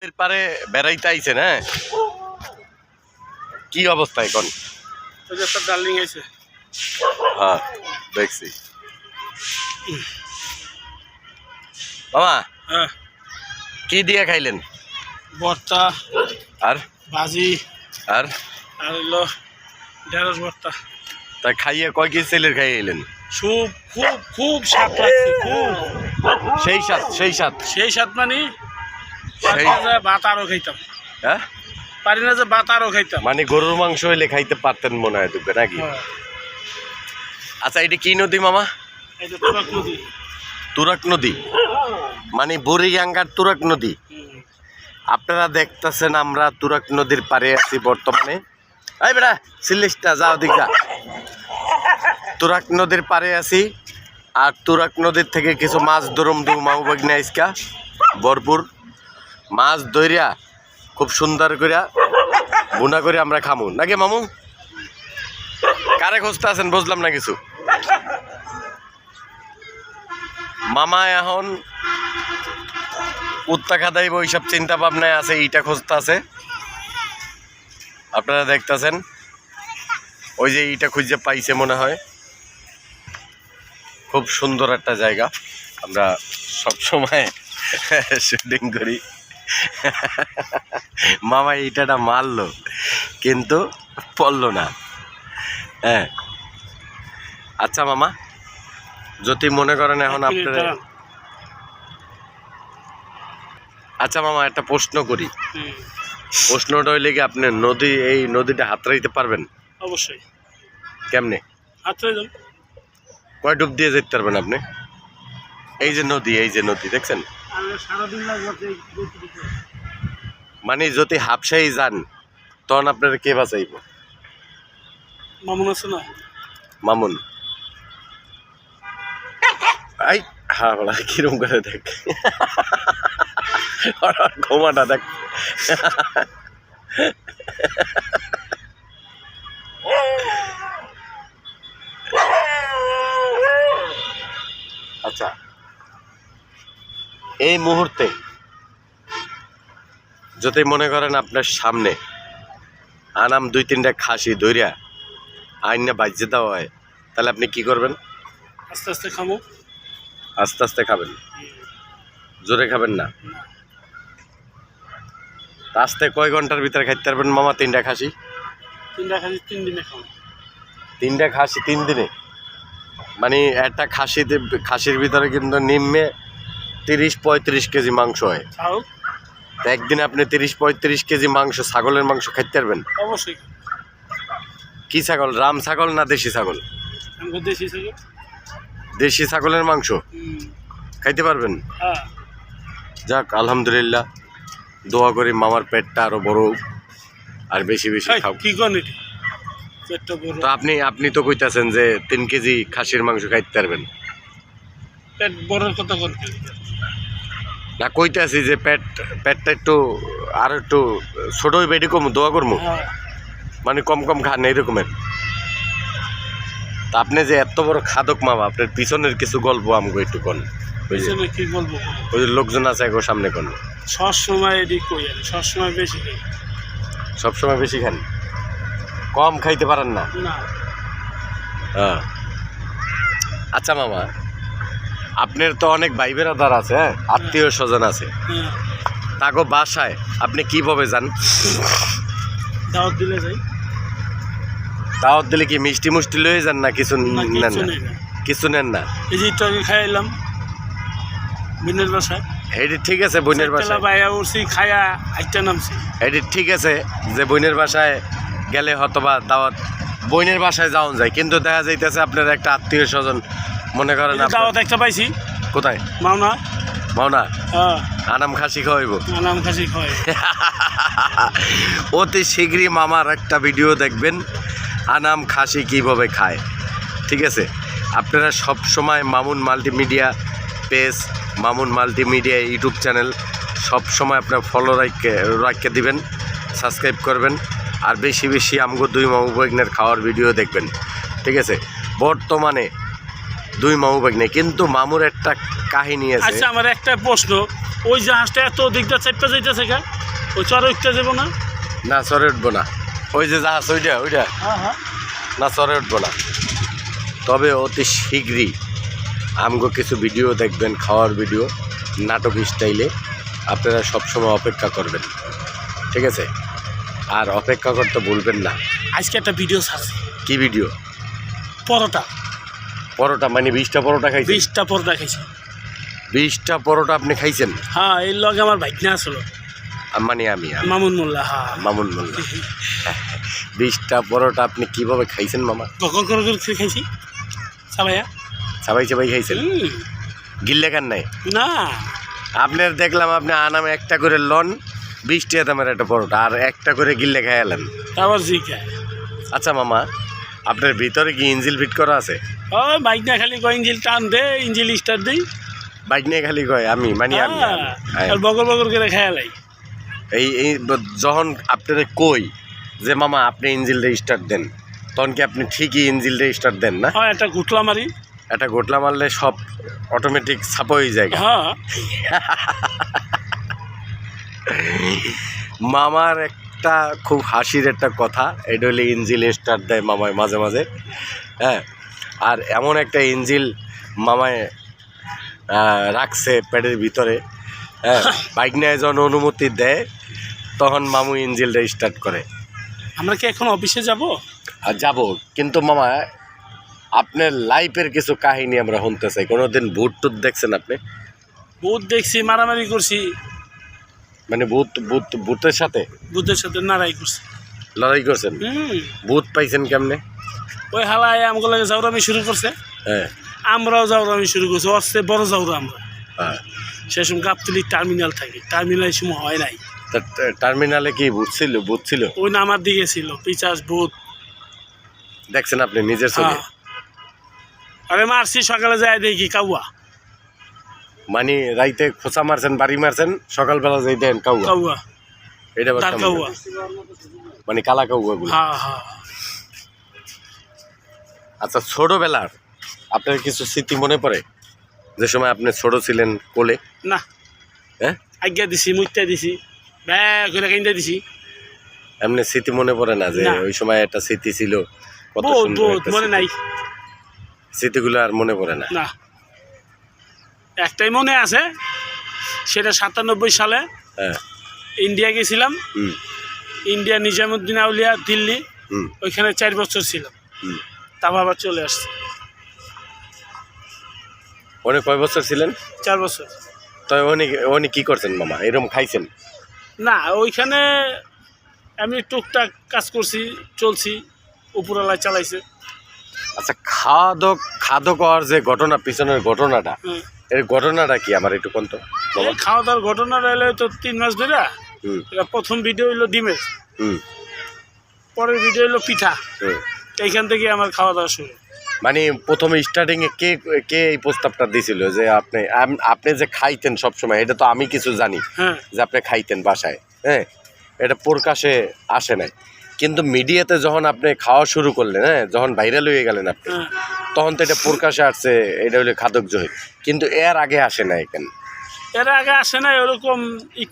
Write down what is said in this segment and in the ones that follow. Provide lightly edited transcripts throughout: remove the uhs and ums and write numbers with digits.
পারে বেড়াইতে আইছেন, হ্যাঁ? কি অবস্থা এখন? ডার্লিং আছে। হ্যাঁ দেখছি মামা। হ্যাঁ, কি দিয়ে খাইলেন? ভর্তা আর ভাজি আর আর হলো ঢেঁড়স ভর্তা। তা খাইয়ে কয় কেজি ছেলের খাইয়ে এলেন? খুব খুব খুব স্বাদ লাগছে, খুব সেই স্বাদ সেই স্বাদ সেই স্বাদ মানে পারি সেই- না যে ভাত আরও খাইতাম, হ্যাঁ পারি না যে ভাত আরও খাইতাম। মানে গরুর মাংস হইলে খাইতে পারতেন মনে হয় দুঃখে নাকি? হ্যাঁ, আচ্ছা এটা কি নদী মামা? এই যে তুরাগ নদী। তুরাগ নদী মানে বুড়িগাঙ্গার তুরাগ নদী। হুম। আপনারা দেখতেছেন আমরা তুরাগ নদীর পাড়ে আছি বর্তমানে। এই বেটা সিলিশটা যাও দিক যা। তুরাগ নদীর পাড়ে আছি আর তুরাগ নদীর থেকে কিছু মাছ ধরুম দু মাউ বাগনা ইসকা ভরপুর মাছ ধরিয়া খুব সুন্দর করিয়া বুনা করে আমরা খামু নাকি মামু? কারে খুঁজতে আছেন বুঝলাম না কিছু। মামা এখন কুত্তা খাদাইব ওইসব চিন্তা ভাবনায় আছে, এইটা খুঁজতে আছে। আপনারা দেখতেছেন ওই যে এইটা খুঁজে পাইছে মনে হয়। খুব সুন্দর একটা জায়গা, আমরা সব সময় শুটিং করি। মামা এইটাটা মারলো কিন্তু পড়লো না। হ্যাঁ আচ্ছা মামা, যদি মনে করেন এখন আপনারা, আচ্ছা মামা একটা প্রশ্ন করি। হুম, প্রশ্নটা হইলে কি আপনি নদী এই নদীটা হাতড়াইতে পারবেন? অবশ্যই কেমনে? হাতরে যান। কয় ডুব দিয়ে যেতে পারবেন আপনি? এই যে নদী দেখছেন, আর সারাদিন লাগবে। মানে যদি হাফসাই যান তখন আপনারা কে বাঁচাইব? মামুন আছে না? মামুন। আই হ্যাঁ বলা কিরম করে দেখ ঘুমাটা দেখ। আচ্ছা এই মুহূর্তে যদি মনে করেন আপনার সামনে আনাম 2-3টা খাসি ধরিয়া আইনে বাজ্যে দেওয়া হয়, তাহলে আপনি কি করবেন? আস্তে আস্তে খামো। আস্তে আস্তে খাবেন, জোরে খাবেন না। আস্তে কয় ঘন্টার ভিতরে খাইতে পারবেন মামা 3টা খাসি? 3টা খাসি 3 দিনে খাবো। 3টা খাসি 3 দিনে? মানে একটা খাসির ভিতরে কিন্তু নিম্নে 30-35 কেজি মাংস হয়। খাও তা একদিনে আপনি 30-35 কেজি মাংস, ছাগলের মাংস খাইতে পারবেন? অবশ্যই। কি ছাগল, রাম ছাগল না দেশি ছাগল? আমি দেশি থেকে। দেশি ছাগলের মাংস হুম, খাইতে পারবেন? হ্যাঁ। যাক আলহামদুলিল্লাহ, দোয়া করি মামার পেটটা আরো বড় আর বেশি বেশি এই, খাও। কি করেন এটি? পেটটা বড়। তো আপনি তো কইতাছেন যে 3 কেজি খাসির মাংস খাইতে পারবেন। পেট বড়র কথা কোন? না কইতাছি যে পেটটা একটু আর একটু ছোট হইবে, এটি কম দোয়া করবো, হ্যাঁ, মানে কম কম খান এইরকমের। তা আপনি যে এত বড় খাদক মামা, আপনার পিছনের কিছু গল্প আমগো একটু কোন। ওই যে পিছনে কি বলবো? ওই যে লোকজন আছে একো সামনে কোন। সব সময় এটি কই আর সব সময় বেশি খাই সবসময় বেশি খান, কম খাইতে পারেন না? না। হ্যাঁ আচ্ছা মামা, আপনার তো অনেক ভাই বেড়াদার আছে, হ্যাঁ, আত্মীয় স্বজন আছে, হ্যাঁ, তাকে বাসায় আপনি কিভাবে যান? দাওয়াত দিলে যাই। দাওয়াত দিলে কি মিষ্টি মুষ্টি লয়ে যান না কিছু না, নেন কিচ্ছু না? নেই না। কিছু নেন না? এই যে একটু আগে খাইলাম বোনের বাসায়। এটি ঠিক আছে বোনের বাসায়, বাইয়া উঠছি খায়া একটা নামছি। এটি ঠিক আছে যে বোনের বাসায় গেলে হয়তোবা দাওয়াত বোনের বাসায় যাওয়া যায়, কিন্তু দেখা যাইতেছে আপনার একটা আত্মীয় স্বজন মনে করেন এই যে দাওয়াত একটা পাইছি কোথায় মাওনা। মাওনা হ্যাঁ, আনাম খাসি খাওয়াইব। নাম খাসি খাওয়াই। অতি শীঘ্রই মামার একটা ভিডিও দেখবেন আনাম খাসি কিভাবে খায়, ঠিক আছে? আপনারা সব সময় Mamun multimedia page, Mamun multimedia YouTube channel সব সময় আপনার ফলো রাখতে দিবেন, সাবস্ক্রাইব করবেন, আর বেশি বেশি আমগো 2 মামু ভাগ্নের খাওয়ার ভিডিও দেখবেন, ঠিক আছে? বর্তমানে 2 মামু ভাগ্নে, কিন্তু মামুর একটা কাহিনী আছে। আচ্ছা, আমার একটা প্রশ্ন, ওই জাহাজটা এত দিকটা চাপটা যাইতেছে গা, ওই চরে উঠতে যাবো না? না চরে উঠবো না, ওই যে জাহাজ ওইটা হ্যাঁ হ্যাঁ। না চরে উঠবো না। তবে অতি শীঘ্রই আমগো কিছু ভিডিও দেখবেন, খাওয়ার ভিডিও, নাটক স্টাইলে। আপনারা সবসময় অপেক্ষা করবেন, ঠিক আছে? আর অপেক্ষা করতে ভুলবেন না। আজকে একটা ভিডিও ছাড়ছি, কি ভিডিও? পরোটা। পরোটা মানে 20টা পরোটা খাইছেন? 20টা পরোটা খাইছি। 20টা পরোটা আপনি খাইছেন? হ্যাঁ, এর লগে আমার ভাইকনা আসলো, মানে আমি মামুন মোল্লা। হ্যাঁ, মামুন মোল্লা। 20টা পরোটা আপনি কিভাবে খাইছেন মামা? গগর করে খাইছি সাবাইয়া। সবাই খাইছেন? গিল্লে খান নাই? না, আপনার দেখলাম আপনি আনামে একটা করে লন, 20 টাকা দামের একটা পরোটা, আর একটা করে গিল্লে খাইলেন। তারপর জিকা। আচ্ছা মামা, আপনার ভিতরে কি ইঞ্জিল ফিট করা আছে? ওই বাইক না খালি কয় ইঞ্জিল টান দে, ইঞ্জিল স্টার্ট দিই। বাইক নিয়ে খালি কয় আমি মানে আমি আর বগর বগর করে খেয়ালাই। এই যখন আপনারা কই যে মামা আপনি ইঞ্জিলটা স্টার্ট দেন, তখন কি আপনি ঠিকই ইঞ্জিলটা স্টার্ট দেন না? হ্যাঁ, একটা গুটলা মারি। একটা গোটলা মারলে সব অটোমেটিক ছাপা হয়ে যায়। হ্যাঁ, মামার একটা খুব হাসির একটা কথা, এটা হলে ইঞ্জিল স্টার্ট দেয় মামায় মাঝে মাঝে। হ্যাঁ, আর এমন একটা ইঞ্জিল মামায় রাখছে পেটের ভিতরে। হ্যাঁ, বাইক নিয়ে যখন অনুমতি দেয় তখন মামু ইঞ্জিলটা স্টার্ট করে। আমরা কি এখন অফিসে যাব? আর যাবো, কিন্তু মামা আপনার লাইফের কিছু কাহিনী আমরা শুনতে চাই। কোনোদিন ভূত টুত দেখছেন আপনি? ভূত দেখছি, মারামারি করছি। মানে ভূতের সাথে? ভূতের সাথে লড়াই করছি। লড়াই করছেন? ভূত পাইছেন কেমনে? ওই হালায় আমগুলো লাগে জাউরামি শুরু করছে। হ্যাঁ, আমরাও জাউরামি শুরু করছি। অস্তে বড় জাউরা আমরা। হ্যাঁ। সে সময় গাবতলি টার্মিনাল থাকি, টার্মিনাল সময় হয় নাই। তা টার্মিনালে কি ভূত ছিল? ওই নামার দিকে ছিল পিচাস ভূত। দেখছেন আপনি নিজের চোখে? হ্যাঁ। আরে মারছি, সকালে যায় দেখি কাউয়া। মানে রাইতে খোঁচা মারছেন, বাড়ি মারছেন, সকালবেলা যাই দেন কাউয়া? কাউয়া, এটা তার কাউয়া, মানে কালা কাউয়া গুলো। হ্যাঁ হ্যাঁ। আচ্ছা, ছোটবেলার আপনার কিছু স্মৃতি মনে পড়ে, যে সময় আপনি ছোট ছিলেন কোলে? না, হ্যাঁ, আজ্ঞা দিছি, মুইতা দিছি, ব্যাগ করে কিনতে দিছি। এমনি স্মৃতি মনে পড়ে না যে না। ওই সময় একটা স্মৃতি ছিল? কত বহুত সুন্দর বহুত একটা মনে স্মৃতি। নাই। স্মৃতিগুলো আর মনে পড়ে না? না, একটাই মনে আছে, সেটা 97 সালে হ্যাঁ। ইন্ডিয়া গেছিলাম। হুম ইন্ডিয়া নিজামুদ্দিন আউলিয়া দিল্লি, হুম ওইখানে 4 বছর ছিলাম। হুম। তারপর আবার চলে আসছি। উনি কয় বছর ছিলেন? 4 বছর। তো উনি কি করছেন মামা, এরকম খাইছেন? না, ওইখানে আমি টুকটাক কাজ করছি, চলছি, উপরওয়ালায় চালাইছে। আচ্ছা, খাদ্য খাওয়ার যে ঘটনা, পিছনের ঘটনাটা, হুম। এর ঘটনাটা কি আমার একটু কোন তো বাবা? এই খাওয়া দাওয়ার ঘটনা রইলে তো 3 মাস ধরে। হুম এটা প্রথম ভিডিও হইলো ডিমের, হুম পরের ভিডিও হইলো পিঠা। হুম। এইখান থেকে আমার খাওয়া দাওয়া শুরু। মানে প্রথমে স্টার্টিংয়ে কে এই প্রস্তাবটা দিছিল যে আপনি যে খাইতেন সবসময়? এটা তো আমি কিছু জানি হ্যাঁ যে আপনি খাইতেন বাসায়। হ্যাঁ, এটা প্রকাশে আসে নাই, কিন্তু মিডিয়াতে যখন আপনি খাওয়া শুরু করলেন, হ্যাঁ, যখন ভাইরাল হয়ে গেলেন আপনি, হ্যাঁ। তখন তো এটা প্রকাশে আসছে, এটা হলো খাদক জহির। কিন্তু এর আগে আসে না এখানে, এর আগে আসে নাই, ওরকম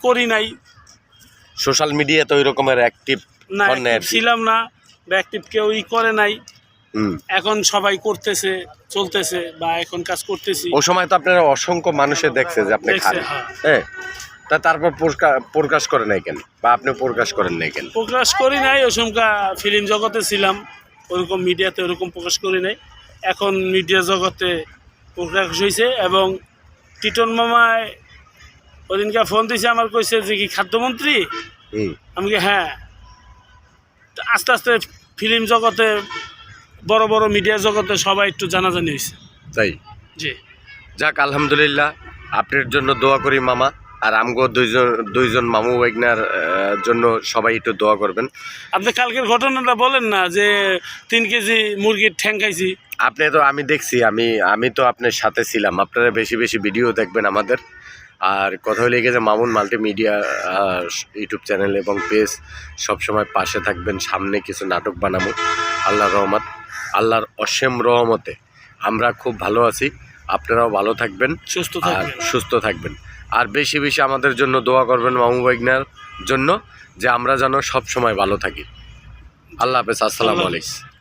করি নাই। সোশ্যাল মিডিয়াতে ওই রকমের অ্যাক্টিভ না, হন না আর কি। ছিলাম না, ব্যক্তিভ কেউ করে নাই। হুম। এখন সবাই করতেছে, চলতেছে, বা এখন কাজ করতেছি। ওই সময় তো আপনারা অসংখ্য মানুষে দেখছে যে আপনি দেখছে, খান। হ্যাঁ। হ্যাঁ, তারপর প্রকাশ করেন নাই কেন, বা আপনি প্রকাশ করেন নাই কেন? প্রকাশ করি নাই, ওই সময় ফিল্ম জগতে ছিলাম, ওরকম মিডিয়াতে ওরকম প্রকাশ করি নাই। এখন মিডিয়া জগতে প্রকাশ হয়েছে। এবং টিটন মামায় ওদিনকে ফোন দিয়েছে, আমার কইছে যে কি খাদ্যমন্ত্রী? হুম। আমি কি হ্যাঁ। তো আস্তে আস্তে ফিল্ম জগতে, বড় বড় মিডিয়া জগতে সবাই একটু জানাজানি হয়েছে। তাই? জি। যাক, আলহামদুলিল্লাহ, আপনার জন্য দোয়া করি মামা। আর আমগো দুইজন মামু ওয়াইগনার জন্য সবাই একটু দোয়া করবেন। আপনি কালকের ঘটনাটা বলেন না, যে 3 কেজি মুরগির ঠ্যাং খাইছি। আপনি তো, আমি দেখছি, আমি তো আপনার সাথে ছিলাম। আপনারা বেশি বেশি ভিডিও দেখবেন আমাদের। আর কথা হলে গিয়ে যে মামুন মাল্টিমিডিয়া ইউটিউব চ্যানেল এবং পেজ সবসময় পাশে থাকবেন। সামনে কিছু নাটক বানাবো, আল্লাহর রহমত, আল্লাহর অসীম রহমতে আমরা খুব ভালো আছি। আপনারাও ভালো থাকবেন, সুস্থ আর থাকবেন। সুস্থ থাকবেন। আর বেশি বেশি আমাদের জন্য দোয়া করবেন মামু ভাইগনার জন্য, যে আমরা যেন সব সময় ভালো থাকি। আল্লাহ হাফেজ, আসসালামু আলাইকুম।